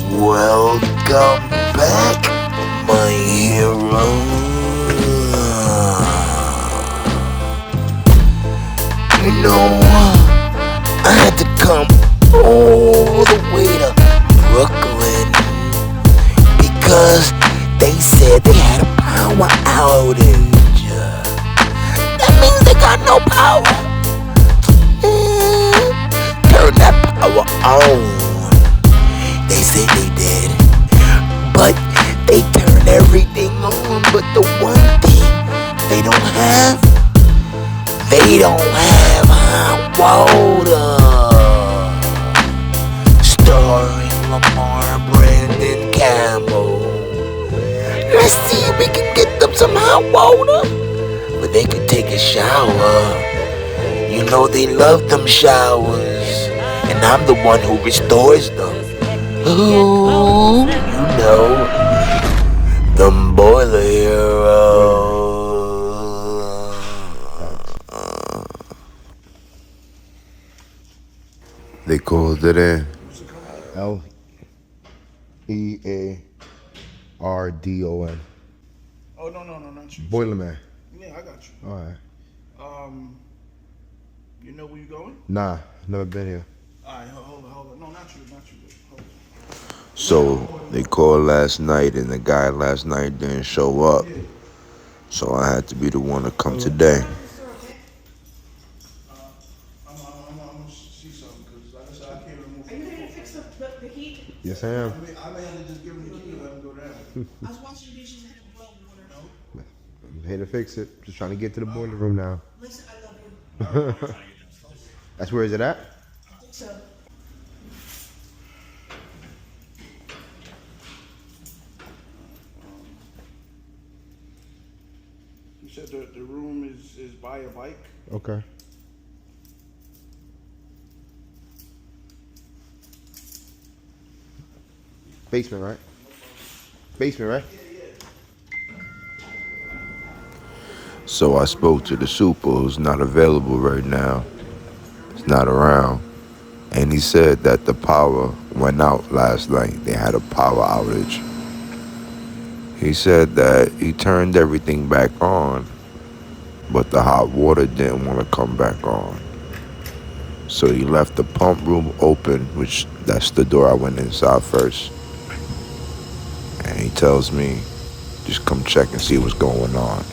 Welcome back, my hero. You know, I had to come all the way to Brooklyn because they said they had a power outage. That means they got no power. Turn that power on. They said they did, but they turn everything on. But the one thing they don't have hot water. Starring Lamar, Brandon Campbell. Let's see if we can get them some hot water, but they can take a shower. You know they love them showers, and I'm the one who restores them. Ooh, you know, the boiler hero. They called it in. Leardon. Oh, no, not you. Boilerman. Yeah, I got you. All right. You know where you going? Nah, never been here. All right, hold on. No, not you. Hold on. So they called last night, and the guy last night didn't show up. So I had to be the one to come today. I'm gonna see something because, like I said, I can't remove. Are you ready to fix the heat? Yes, I am. I may have to just give him the key and let him go down. I was washing dishes and had to boil water. I'm here to fix it. Just trying to get to the boiler room now. Listen, I love you. That's where is it at? So, You said the room is by a bike. Okay. Basement, right? Basement, right? So I spoke to the super, who's not available right now. He's not around. And he said that the power went out last night. They had a power outage. He said that he turned everything back on, but the hot water didn't want to come back on. So he left the pump room open, which that's the door I went inside first. And he tells me, just come check and see what's going on.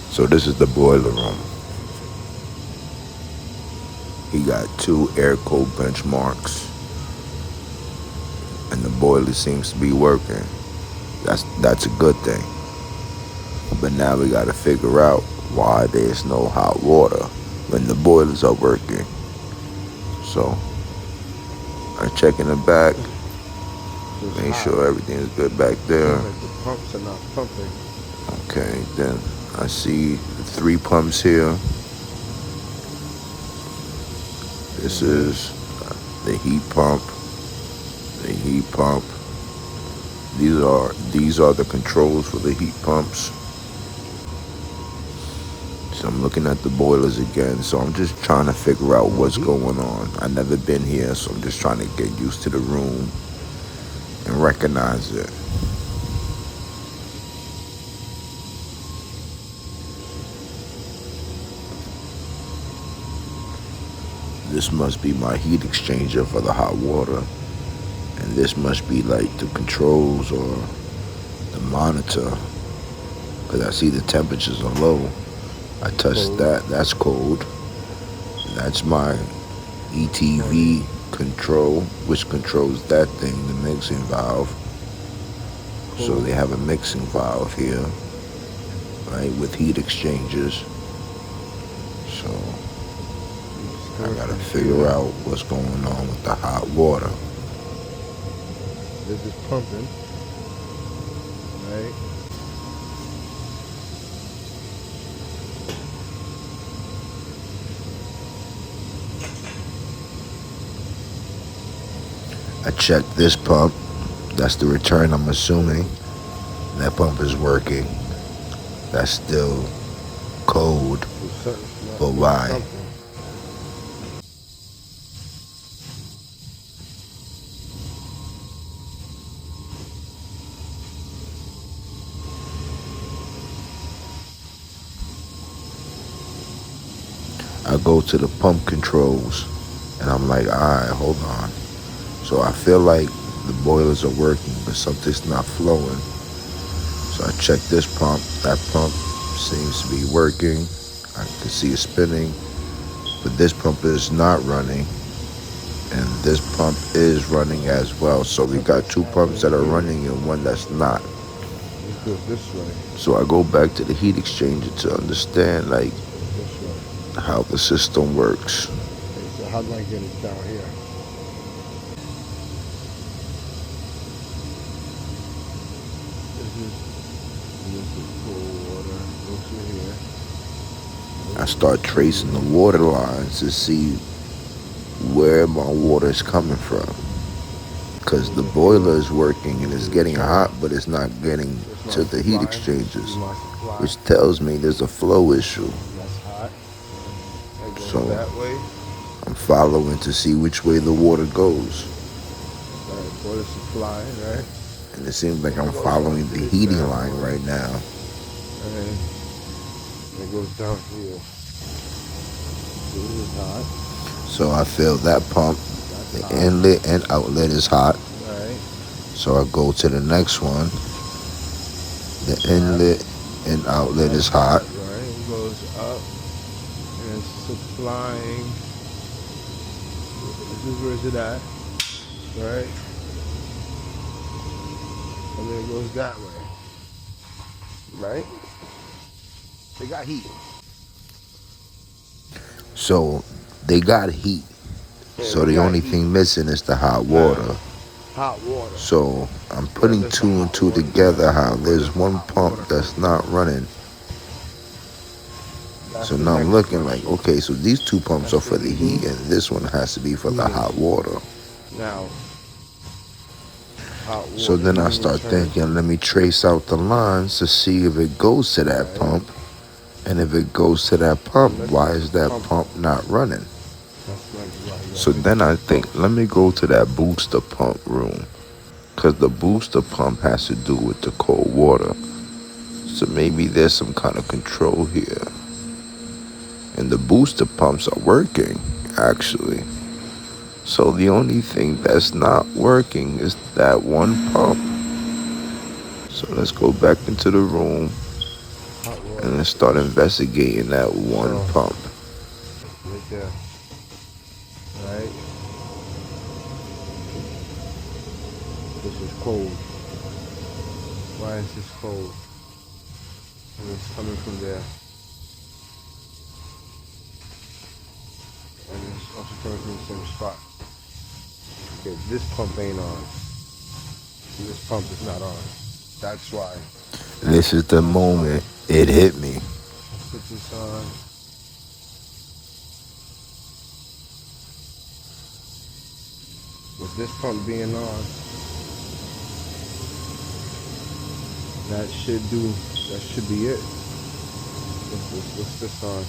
So this is the boiler room. He got 2 air code benchmarks, and the boiler seems to be working. That's a good thing. But now we gotta figure out why there's no hot water when the boilers are working. So I check in the back, make sure everything is good back there. Like the pumps are not pumping. Okay, then I see 3 pumps here. This is the heat pump. The heat pump. These are the controls for the heat pumps. So I'm looking at the boilers again. So I'm just trying to figure out what's going on. I've never been here, so I'm just trying to get used to the room and recognize it. This must be my heat exchanger for the hot water. And this must be like the controls or the monitor. Because I see the temperatures are low. I touched that, that's cold. That's my ETV control, which controls that thing, the mixing valve. So they have a mixing valve here, right, with heat exchangers. So I gotta figure out what's going on with the hot water. This is pumping. Right? I checked this pump. That's the return, I'm assuming. That pump is working. That's still cold. But why? I go to the pump controls, and I'm like, alright, hold on. So I feel like the boilers are working, but something's not flowing. So I check this pump. That pump seems to be working. I can see it spinning, but this pump is not running, and this pump is running as well. So we got two pumps that are running and one that's not. Let's go this way. So I go back to the heat exchanger to understand like This way. how the system works. Okay, so how do I get it down here? This is cold water. Go to here. I start tracing the water lines to see where my water is coming from. Because the boiler is working and it's getting hot, but it's not getting to the heat exchangers, which tells me there's a flow issue. That's hot. That goes So that way. I'm following to see which way the water goes. Alright, water supply, right? And it seems like I'm following the heating line right now. And it goes down here. So this is hot. So I fill that pump. The inlet and outlet is hot. Right. So I go to the next one. The inlet and outlet is hot. Right. It goes up and it's supplying. This is where is it at? Right. And then it goes that way. Right? They got heat. So they got heat. So the only thing missing is the hot water. Hot water. So I'm putting two and two together how there's one pump that's not running. So now I'm looking like, okay, so these two pumps are for the heat and this one has to be for the hot water. Now, hot water. So then I start thinking, let me trace out the lines to see if it goes to that pump. And if it goes to that pump, why is that pump not running? So then I think, let me go to that booster pump room. Because the booster pump has to do with the cold water. So maybe there's some kind of control here. And the booster pumps are working, actually. So the only thing that's not working is that one pump. So let's go back into the room and then start investigating that one pump. Right there. Right. This is cold. Why is this cold? And it's coming from there. And it's also coming from the same spot. Okay, this pump ain't on. This pump is not on. That's why. This is the moment it hit me. Let's put this on. With this pump being on, that should be it. What's this on?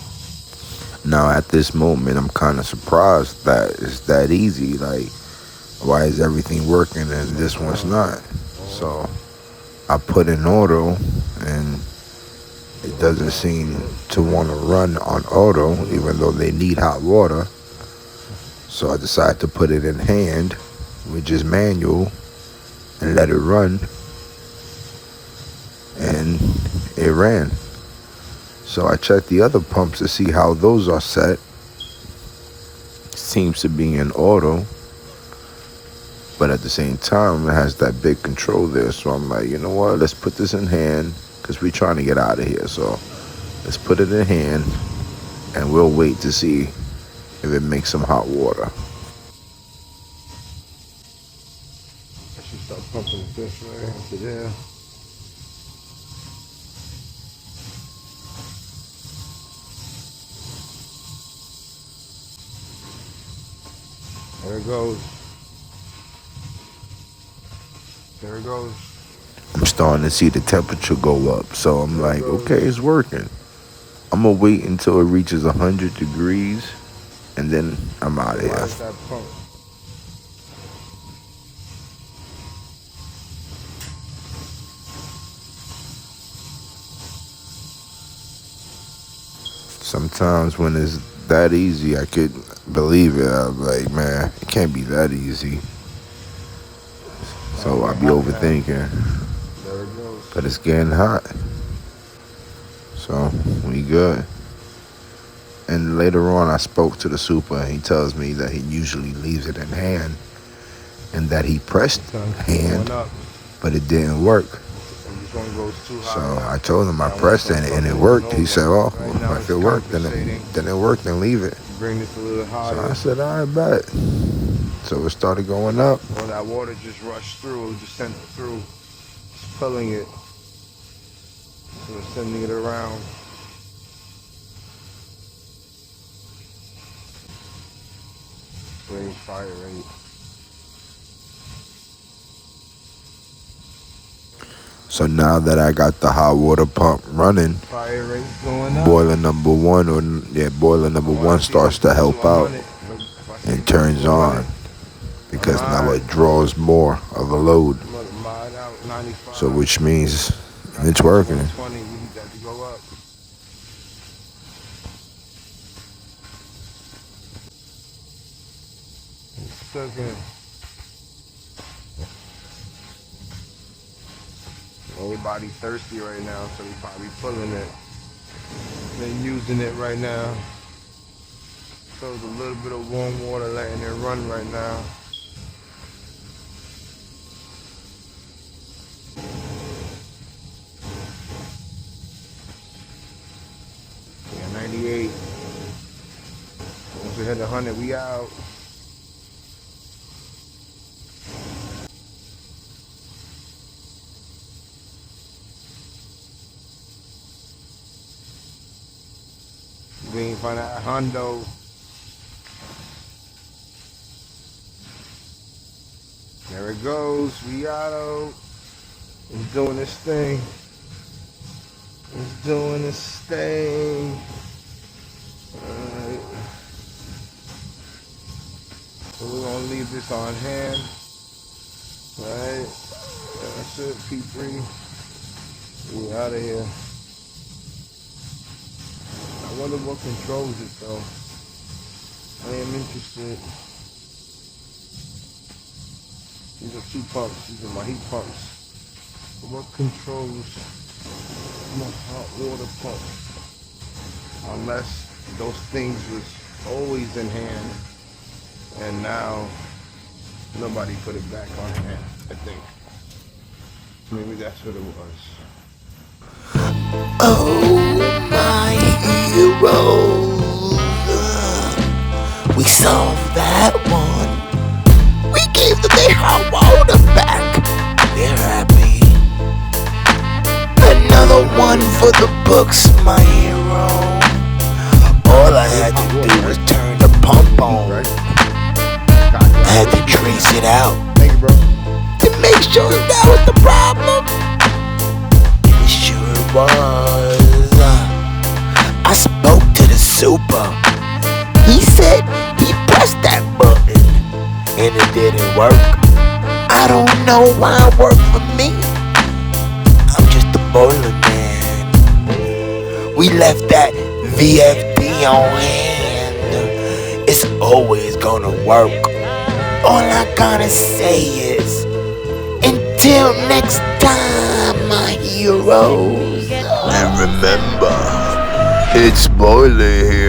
Now at this moment, I'm kind of surprised that it's that easy. Like, why is everything working and this one's not? So I put in auto and it doesn't seem to want to run on auto, even though they need hot water. So I decided to put it in hand, which is manual, and let it run. And it ran. So I checked the other pumps to see how those are set. Seems to be in auto. But at the same time, it has that big control there. So I'm like, you know what? Let's put this in hand because we're trying to get out of here. So let's put it in hand and we'll wait to see if it makes some hot water. I should start pumping it this way into there. There it goes. There it goes. I'm starting to see the temperature go up. So I'm like, okay, it's working. I'm going to wait until it reaches 100 degrees and then I'm out of here. Where's that pump? Sometimes when it's that easy, I could believe it. I'm like, man, it can't be that easy. So I be overthinking, There it goes. but it's getting hot. So we good. And later on, I spoke to the super, and he tells me that he usually leaves it in hand, and that he pressed hand, Going up. but it didn't work. And this one goes too So high. I told him I That pressed one's it, gonna and it start worked. moving He said, over. "Oh, Right now if it's it worked, compensating. then it worked, then leave it." Bring this a little So higher. I said, "I bet." So it started going up. Well, that water just rushed through, just sent it through. It's pulling it. So we're sending it around. Range fire rate. So now that I got the hot water pump running, Fire rate going up. boiler number one starts to help out and turns on, because now it draws more of a load. So which means it's working. 120, we need that to go up. It's cooking. Everybody thirsty right now, so we probably pulling it. They're using it right now. So there's a little bit of warm water letting it run right now. Yeah, 98. Once we hit 100, we out. We ain't find that Hondo. There it goes. Riato is doing this thing. It's doing this thing. Alright. So we're gonna leave this on hand. Right. That's it, P3. We out of here. I wonder what controls it though. I am interested. These are 2 pumps. These are my heat pumps. What controls my hot water pump? Unless those things was always in hand and now nobody put it back on hand, I think. Maybe that's what it was. Oh, my heroes. We solved that one. We gave them their hot water back. They're happy. Another one for the books, my hero. All I had to do was turn the pump on. I had to trace it out Thank you, bro. to make sure that was the problem. It sure was. I spoke to the super. He said he pressed that button and it didn't work. I don't know why it worked for me. I'm just a boiler man. We left that VFD on hand. It's always gonna work. All I gotta say is, until next time, my heroes. And remember, it's boiler here.